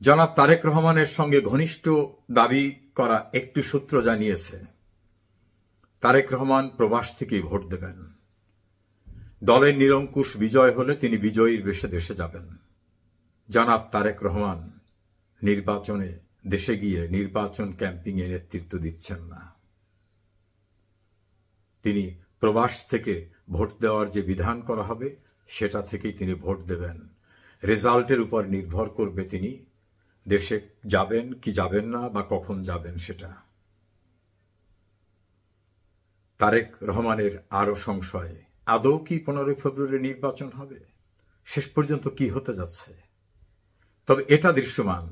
জনাব তারেক রহমানের সঙ্গে ঘনিষ্ঠ দাবি করা একটি সূত্র জানিয়েছে, তারেক রহমান প্রবাস থেকেই ভোট দেবেন। দলের নিরঙ্কুশ বিজয় হলে তিনি বিজয়ীর বেশে দেশে যাবেন। জনাব তারেক রহমান নির্বাচনে দেশে গিয়ে নির্বাচন ক্যাম্পিংয়ে নেতৃত্ব দিচ্ছেন না। তিনি প্রবাস থেকে ভোট দেওয়ার যে বিধান করা হবে সেটা থেকেই তিনি ভোট দেবেন। রেজাল্টের উপর নির্ভর করবে তিনি দেশে যাবেন কি যাবেন না বা কখন যাবেন সেটা। তারেক রহমানের আরো সংশয়, আদৌ কি 15 ফেব্রুয়ারি নির্বাচন হবে? শেষ পর্যন্ত কি হতে যাচ্ছে? তবে এটা দৃশ্যমান,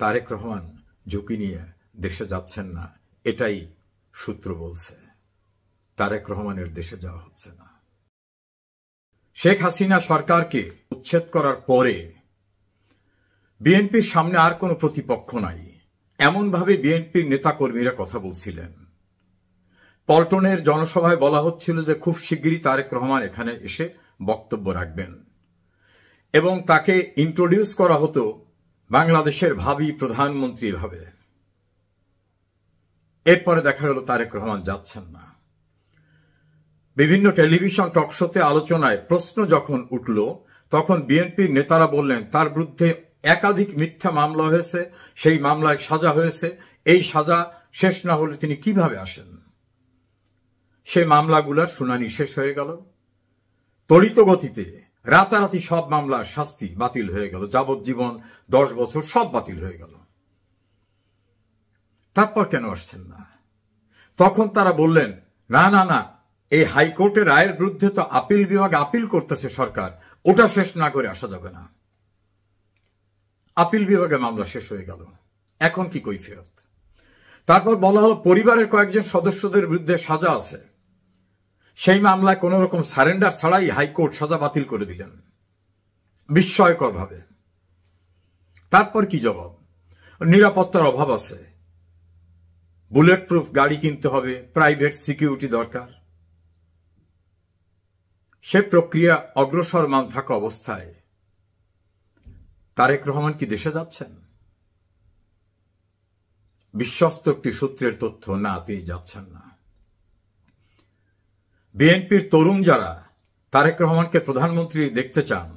তারেক রহমান ঝুঁকি নিয়ে দেশে যাচ্ছেন না, এটাই সূত্র বলছে। তারেক রহমানের দেশে যাওয়া হচ্ছে না। শেখ হাসিনা সরকারকে উচ্ছেদ করার পরে বিএনপির সামনে আর কোনো প্রতিপক্ষ নাই, এমনভাবে বিএনপির নেতাকর্মীরা কথা বলছিলেন। পল্টনের জনসভায় বলা হচ্ছিল যে খুব শিগগিরই তারেক রহমান এখানে এসে বক্তব্য রাখবেন এবং তাকে ইন্ট্রোডিউস করা হতো বাংলাদেশের ভাবি প্রধানমন্ত্রী ভাবে। এরপরে দেখা গেল তারেক রহমান যাচ্ছেন না। বিভিন্ন টেলিভিশন টকশোতে আলোচনায় প্রশ্ন যখন উঠল তখন বিএনপির নেতারা বললেন তার বিরুদ্ধে একাধিক মিথ্যা মামলা হয়েছে, সেই মামলায় সাজা হয়েছে, এই সাজা শেষ না হলে তিনি কিভাবে আসেন? সেই মামলাগুলার শুনানি শেষ হয়ে গেল, তড়িৎ গতিতে রাতারাতি সব মামলার শাস্তি বাতিল হয়ে গেল, যাবজ্জীবন 10 বছর সব বাতিল হয়ে গেল। তারপর কেন আসছেন না? তখন তারা বললেন না না না, এই হাইকোর্টের রায়ের বিরুদ্ধে তো আপিল বিভাগ আপিল করতেছে সরকার, ওটা শেষ না করে আসা যাবে না। আপিল বিভাগে মামলা শেষ হয়ে গেল, এখন কি কৈফিয়ত? তারপর বলা হলো পরিবারের কয়েকজন সদস্যদের বিরুদ্ধে সাজা আছে, সেই মামলায় কোন রকম সারেন্ডার ছাড়াই হাইকোর্ট সাজা বাতিল করে দিলেন বিস্ময়কর ভাবে। তারপর কি জবাব? নিরাপত্তার অভাব আছে, বুলেট প্রুফ গাড়ি কিনতে হবে, প্রাইভেট সিকিউরিটি দরকার। সে প্রক্রিয়া অগ্রসরমান থাকা অবস্থায় তারেক রহমান কি দেশে যাচ্ছেন? বিশ্বস্ত একটি সূত্রের তথ্য, না, তিনি যাচ্ছেন না। বিএনপির তরুণ যারা তারেক রহমানকে প্রধানমন্ত্রী দেখতে চান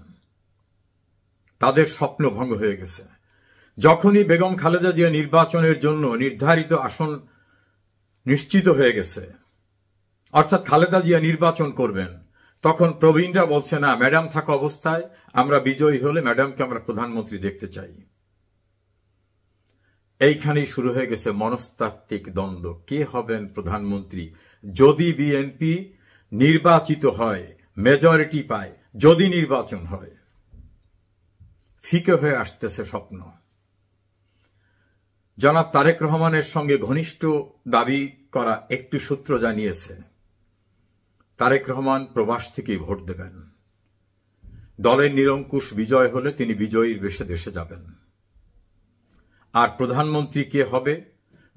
তাদের স্বপ্ন ভঙ্গ হয়ে গেছে। যখনই বেগম খালেদা জিয়া নির্বাচনের জন্য নির্ধারিত আসন নিশ্চিত হয়ে গেছে, অর্থাৎ খালেদা জিয়া নির্বাচন করবেন, তখন প্রবীণরা বলছে না, ম্যাডাম থাকা অবস্থায় আমরা বিজয়ী হলে ম্যাডামকে আমরা প্রধানমন্ত্রী দেখতে চাই। এইখানেই শুরু হয়ে গেছে মনস্তাত্ত্বিক দ্বন্দ্ব, কে হবেন প্রধানমন্ত্রী যদি বিএনপি নির্বাচিত হয়, মেজরিটি পায়, যদি নির্বাচন হয়। ফিকে হয়ে আসতেছে স্বপ্ন। জনাব তারেক রহমানের সঙ্গে ঘনিষ্ঠ দাবি করা একটি সূত্র জানিয়েছে, তারেক রহমান প্রবাস থেকেই ভোট দেবেন। দলের নিরঙ্কুশ বিজয় হলে তিনি বিজয়ীর বেশে দেশে যাবেন। আর প্রধানমন্ত্রী কে হবে?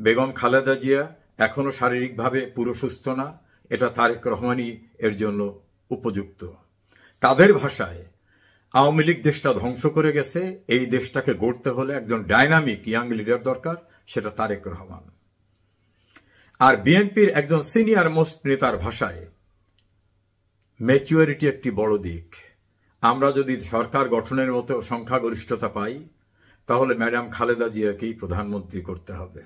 বেগম খালেদা জিয়া এখনো শারীরিকভাবে পুরো সুস্থ না, এটা তারেক রহমানই এর জন্য উপযুক্ত। তাদের ভাষায় আওয়ামী লীগ দেশটা ধ্বংস করে গেছে, এই দেশটাকে গড়তে হলে একজন ডাইনামিক ইয়াং লিডার দরকার, সেটা তারেক রহমান। আর বিএনপির একজন সিনিয়র মোস্ট নেতার ভাষায় ম্যাচুরিটি একটি বড় দিক। আমরা যদি সরকার গঠনের মতো সংখ্যাগরিষ্ঠতা পাই তাহলে ম্যাডাম খালেদা জিয়াকেই প্রধানমন্ত্রী করতে হবে।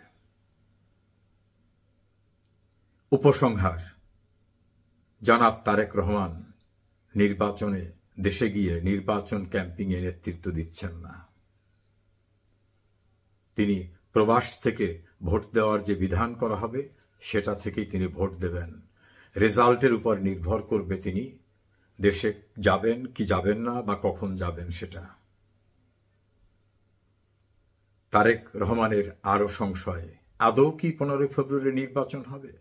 উপসংহার, জনাব তারেক রহমান নির্বাচনে দেশে গিয়ে নির্বাচন ক্যাম্পিংয়ে নেতৃত্ব দিচ্ছেন না। তিনি প্রবাস থেকে ভোট দেওয়ার যে বিধান করা হবে সেটা থেকেই তিনি ভোট দেবেন। রেজাল্টের উপর নির্ভর করবে তিনি দেশে যাবেন কি যাবেন না বা কখন যাবেন সেটা। তারেক রহমানের আরো সংশয়, আদৌ কি 15 ফেব্রুয়ারি নির্বাচন হবে?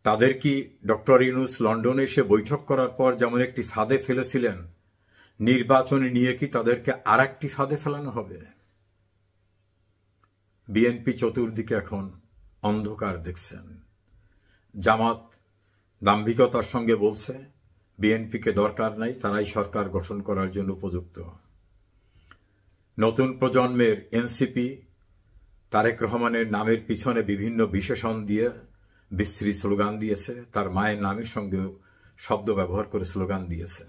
তাদের কি ডক্টর ইউনূস লন্ডনে এসে বৈঠক করার পর যেমন একটি ফাঁদে ফেলেছিলেন, নির্বাচন নিয়ে কি তাদেরকে আর একটি ফাঁদে ফেলানো হবে? বিএনপি চতুর্দিকে এখন অন্ধকার দেখছেন। জামাত দাম্ভিকতার সঙ্গে বলছে বিএনপিকে দরকার নাই, তারাই সরকার গঠন করার জন্য উপযুক্ত। নতুন প্রজন্মের এনসিপি তারেক রহমানের নামের পিছনে বিভিন্ন বিশেষণ দিয়ে বিশ্রী স্লোগান দিয়েছে, তার মায়ের নামের সঙ্গেও শব্দ ব্যবহার করে স্লোগান দিয়েছে।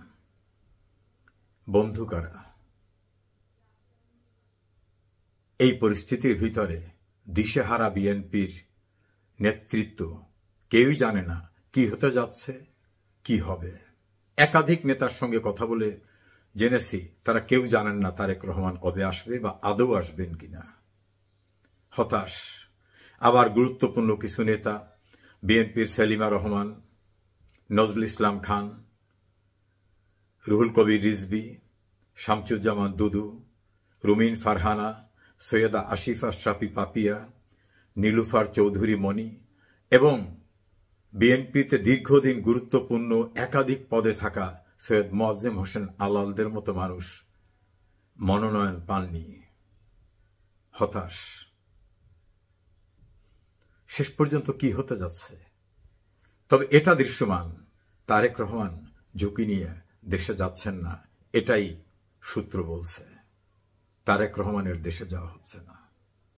বন্ধু কারা? এই পরিস্থিতির ভিতরে দিশেহারা বিএনপির নেতৃত্ব কেউই জানে না কি হতে যাচ্ছে, কি হবে। একাধিক নেতার সঙ্গে কথা বলে জেনেছি তারা কেউ জানেন না তারেক রহমান কবে আসবে বা আদৌ আসবেন কিনা। হতাশ। আবার গুরুত্বপূর্ণ কিছু নেতা বিএনপির সেলিমা রহমান, নজরুল ইসলাম খান, রুহুল কবির রিজভী, শামসুজ্জামান দুদু, রুমিন ফারহানা, সৈয়দা আসিফা শাফি পাপিয়া, নীলুফার চৌধুরী মণি এবং বিএনপিতে দীর্ঘদিন গুরুত্বপূর্ণ একাধিক পদে থাকা সৈয়দ মোয়াজ্জেম হোসেন আলালদের মতো মানুষ মনোনয়ন পাননি। হতাশ। শেষ পর্যন্ত কি হতে যাচ্ছে? তবে এটা দৃশ্যমান, তারেক রহমান ঝুঁকি নিয়ে দেশে যাচ্ছেন না, এটাই সূত্র বলছে। তারেক রহমানের দেশে যাওয়া হচ্ছে না।